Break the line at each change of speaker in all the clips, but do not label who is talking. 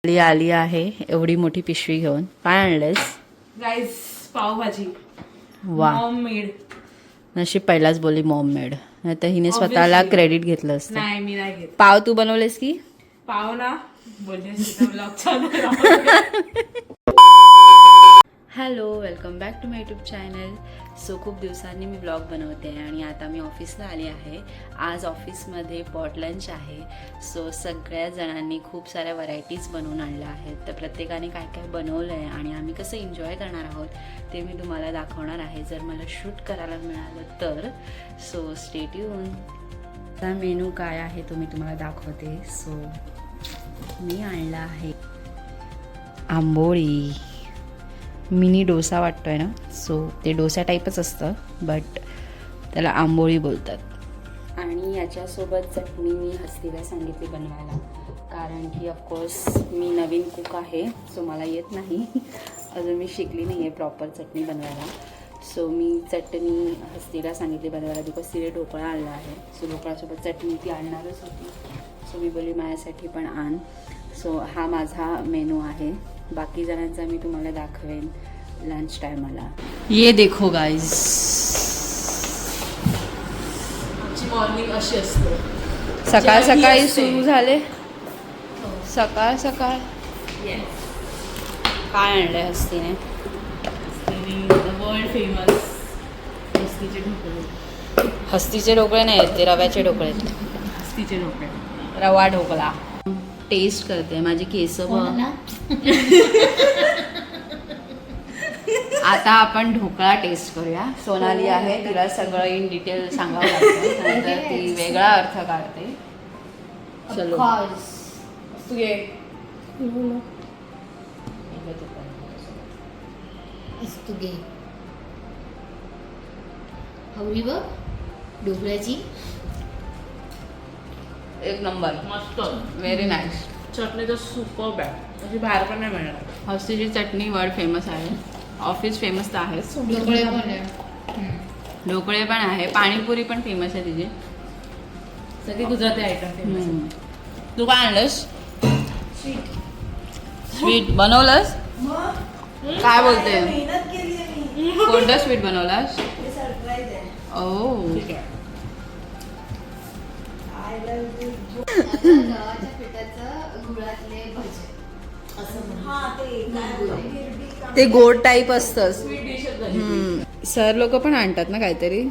आली आहे एवढी मोठी पिशवी घेऊन. काय आणलंयस?
गाईस पावभाजी.
वा,
मॉम मेड.
नशीब पहिलाच बोलली मॉम मेड, नाही तर हिने स्वतःला
Obviously.
क्रेडिट घेतलं असतं.
नाही मी नाही घेत.
पाव तू बनवलेस की?
पाव ना बोलले
hello, welcome back to my YouTube channel. So खूप दिवसांनी मी ब्लॉग बनवते आणि आता मी ऑफिसला आली आहे. आज ऑफिसमध्ये पॉट लंच आहे. सो सगळ्या जणांनी खूप साऱ्या व्हरायटीज बनवून आणल्या आहेत. तर प्रत्येकाने काय काय बनवलं आहे आणि आम्ही कसं एन्जॉय करणार आहोत ते मी तुम्हाला दाखवणार आहे, जर मला शूट करायला मिळालं तर. So stay tune. आता मेनू काय आहे तो मी तुम्हाला दाखवते. सो मी आणला आहे आंबोळी. मिनी डोसा वाटतोय ना, सो ते डोसा टाईपच असतं बट त्याला आंबोळी बोलतात. आणि याच्यासोबत चटणी मी हस्तीला सांगितली बनवायला, कारण की ऑफकोर्स मी नवीन कुक आहे. सो मला येत नाही, अजून मी शिकली नाही आहे प्रॉपर चटणी बनवायला. सो मी चटणी हस्तीला सांगितली बनवायला, बिकॉज तिने ढोकळा आणला आहे. सो ढोकळ्यासोबत चटणी ती आणणारच होती. सो मी बोलली माझ्यासाठी पण आण. सो हा माझा मेनू आहे. बाकी जणांचा मी तुम्हाला दाखवेन लंच टायमाला. ये देखो गाइस,
आमची मॉर्निंग अशी असते.
सकाळ
जेवढी
सकाळी
असते.
सुरू झाले. सकाळ सकाळ काय आणलंय हस्तीने?
वर्ल्ड फेमस हस्तीचे ढोकळे.
हस्तीचे ढोकळे नाही आहेत, ते रव्याचे ढोकळे आहेत.
हस्तीचे ढोकळे.
रवा ढोकळा. टेस्ट करते, माझी केस बघ. आता आपण ढोकळा टेस्ट करूया. सोनाली आहे, तिला सगळं इन डिटेल सांगावं लागतं, नाहीतर ती वेगळा अर्थ काढते. चलो
तू घे.
तू घे. हवरी बघ ढोकळ्याची.
एक नंबर,
मस्त.
Very nice.
चटणी तर सुपर आहे, म्हणजे बाहेर पण नाही मिळणार.
हस्तीची चटणी वर्ल्ड फेमस आहे. ऑफिस फेमस तर आहेच.
ढोकळे पण आहे.
ढोकळे पण आहे, पाणीपुरी पण फेमस आहे तिची.
सगळे गुजराती आयटम फेमस.
तू काय आणलंस? स्वीट बनवलंस? काय बोलते? कोणतं स्वीट बनवलास? ओ,
ठीक आहे.
गव्हाच्या पिठाचं गुळातले भजे असं
ते गोड टाईप असतं.
स्वीट डिशच झाली.
सर लोक पण आणतात ना काहीतरी.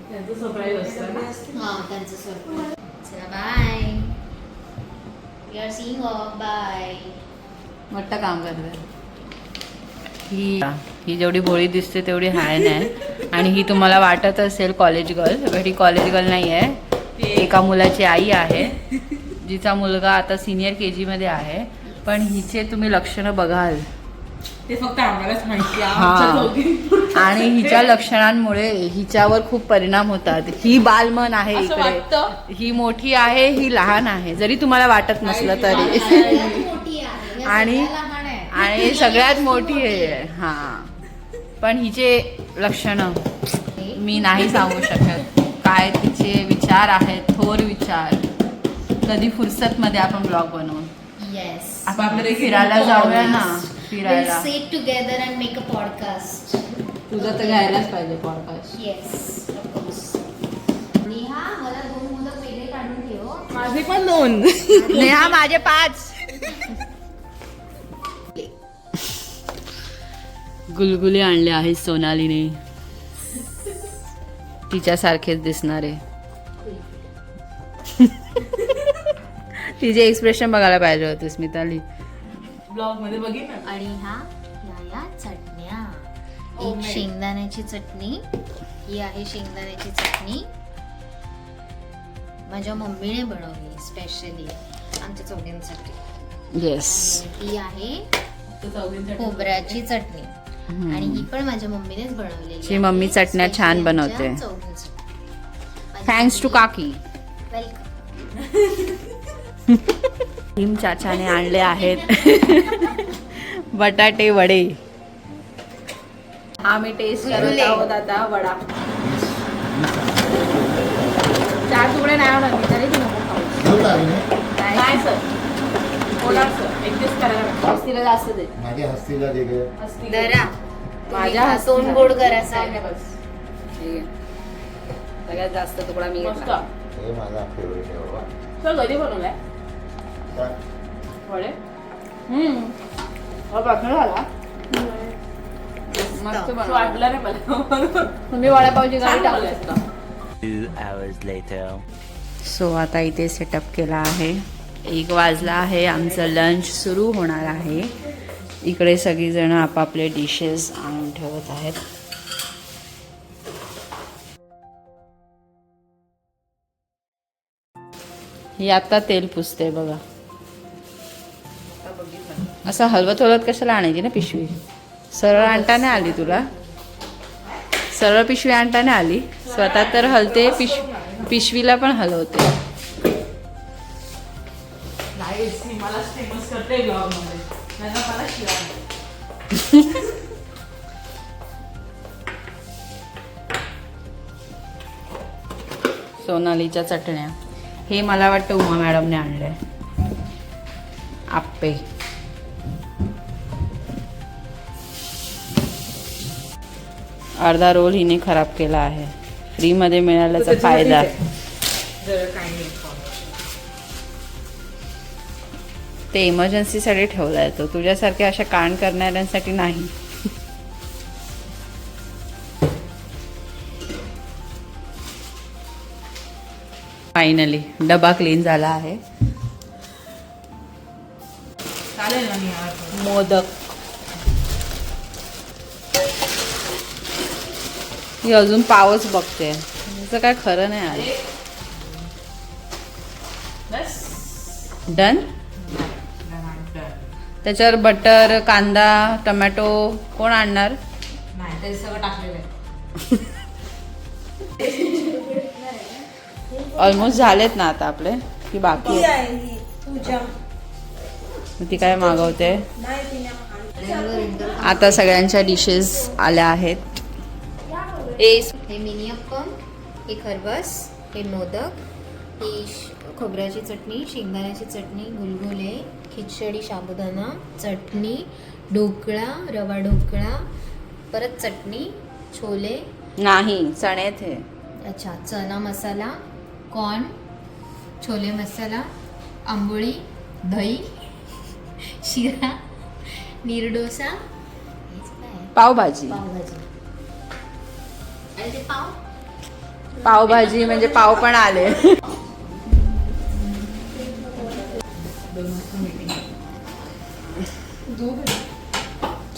त्यांचं सरप्राईज असतं ना.
हा त्यांचं सरप्राईज. चला bye. We are seeing off. Bye.
मोठं काम करते. ही जेवढी भोळी दिसते तेवढी हाय नाही. आणि ही तुम्हाला वाटत असेल college girl, but he college girl नाही आहे. एका मुलाची आई आहे, जिचा मुलगा आता सिनियर KG मध्ये आहे. पण हिचे तुम्ही लक्षणं बघाल,
ते फक्त आम्हालाच माहिती आहे.
हा.
आमच्या दोघींपुरतं.
आणि हिच्या लक्षणांमुळे हिच्यावर खूप परिणाम होतात. ही बालमन आहे
असं
इकडे,
वाटतं.
ही मोठी आहे, ही लहान आहे, जरी तुम्हाला वाटत नसलं तरी.
सगळ्यात मोठी आहे. या
आणि
सगळ्या लहान आहे.
आणि सगळ्यात मोठी आहे. हा, पण हिचे लक्षणं मी नाही सांगू शकत. काय तिचे विचार आहेत, थोर विचार. कधी फुर्सत मध्ये आपण ब्लॉग बनवू.
Yes.
आपण फिरायला जाऊया ना, फिरायला.
We'll sit together and make a podcast.
तुझं तर घ्यायलाच पाहिजे podcast.
Yes, of course. Neha, मला 2 मुलं वेगळे काढून ठेव.
माझे पण 2.
नेहा माझे 5. गुलगुले आणले आहेत सोनालीने, तिच्यासारखेच दिसणारे. तिचे एक्सप्रेशन बघायला पाहिजे होते स्मिताली.
ब्लॉग मध्ये बघित ना.
आणि या चटण्या.
Oh
एक
my.
शेंगदाण्याची चटणी. ही आहे शेंगदाण्याची चटणी, माझ्या मम्मीने बनवली स्पेशली आमच्या चौघींसाठी.
येस.
ही आहे
तर चौघींसाठी.
खोबऱ्याची चटणी, आणि ही पण माझ्या मम्मीनेच बनवलेली.
ची मम्मी चटण्या छान बनवते. थँक्स टू काकी.
वेलकम.
भीम चाचाने आणले आहेत बटाटे वडे. आम्ही टेस्ट करत आहोत आता वडा. 4 तुकडे नाही होणार, तरी ती नको खाऊ.
नाही सर. कोणाचं एकटेच करायला लागतं.
हस्तीला जास्त दे.
माझ्या हस्तीला दे ग.
हस्ती.
दरा
माझ्या
तोंड
हस्तीला.
गोड करा
काय नाही बस.
ठीक आहे. सगळ्यात जास्त तुकडा मी
मस्त.
घेतला.
हे माझा फेवरेट आहे बाबा.
तो कधी बनवलाय
काय?
वडे?
हा पातळ झाला. मस्त
असं
बनवला.
वाटलं नाही मला.
तुम्ही वडापावची गाडी
छान
टाकू
बनवलंय.
शकता.
2 hours later.
सो आता इथे सेटअप केला आहे. 1 वाजला आहे. आमचं लंच सुरू होणार आहे. इकडे सगळीजण आपापले डिशेस आणून ठेवत आहेत. ही आता तेल पुसते बघा. असं हलवत हलवत कशाला आणायची ना पिशवी. सरळ आणता नाही आली तुला. सरळ पिशवी आणता नाही आली. स्वतः तर हलते, पिशवीला पण हलवते.
नाहीच, ही मला फेमस करते ब्लॉग मध्ये. नाही मला शिवाय.
सोनालीच्या चटण्या. हे मला वाटतं उमा मॅडमने आणलंय. आप्पे. अर्धा रोल हिने खराब केला आहे. फ्रीमध्ये मिळाल्याचा फायदा.
जरा काही नाही.
ते इमर्जन्सीसाठी ठेवला आहे तो. तुझ्यासारख्या अशा कांड करणाऱ्यांसाठी नाही. फायनली डबा क्लीन झाला आहे.
चालेल ना मी आज.
मोदक. ही अजून पावच बघते. त्याचं काय खरं नाही आज.
बस.
डन. त्याच्यावर बटर, कांदा, टोमॅटो कोण आणणार?
नाही ते सगळं टाकलेलं आहे.
ऑलमोस्ट झालेत ना आता आपले की बाकी आहे? मग ती काय मागवते आता. सगळ्यांच्या डिशेस आल्या आहेत.
हे मिनी अप्पम, हे खरबस, हे मोदक, ही खोबऱ्याची चटणी, शेंगदाण्याची चटणी, गुलगुले, खिचडी, साबुदाणा, चटणी, ढोकळा, रवा ढोकळा, परत चटणी, छोले,
नाही चणे थे.
अच्छा चना मसाला, कॉर्न, छोले मसाला, आंबोळी, दही, शिरा, नीरडोसा, हेच काय?
पावभाजी.
पावभाजी. आणि ते पाव
पावभाजी म्हणजे पाव पण आले.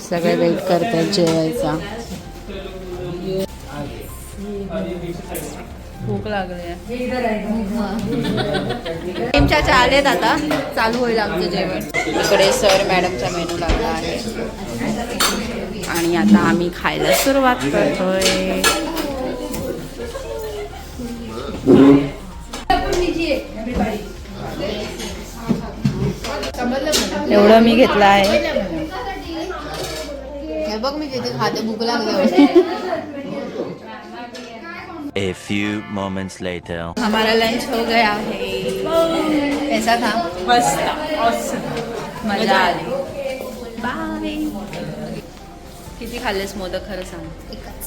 सगळे वेट करतात जेवायचा. भूक लागली. टीमच्या आलेत आता. चालू होईल आमचं जेवण. इकडे सर मॅडमचा मेनू लागला आहे आणि आता आम्ही खायला सुरुवात करतोय. एवढं मी घेतलं आहे.
हे बघ मी तिथे खाते, भूक लागली.
A few moments later.
हमारा लंच हो गया है. कैसा था?
मस्त. Awesome.
मजा आली. बाय. किती खाल्लेस मोदक खरं सांग.
एकच.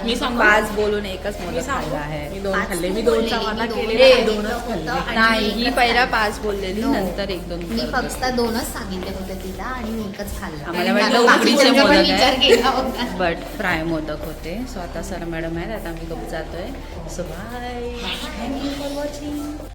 मी सांगू?
5 बोलून एकच मोदक खाल्ला
मी
आहे.
2 खाल्ले. मी
बोलले,
2चा वाटा
मी
केलेला.
ए,
2च खाल्ले.
नाही ही पहिला 5 बोललेली
No.
नंतर 1-2
मी फक्त 2च सांगितले होते तिला आणि मी एकच खाल्लं.
आम्हाला
आणि
वाटलं
मला
उकडीचे
बाकीच्यांचा पण
मोदक आहे.
विचार केला होता.
बट फ्राय मोदक होते. सो आता सर मॅडम आहेत. आता आम्ही गप्प जातोय. So bye. Thank you for watching.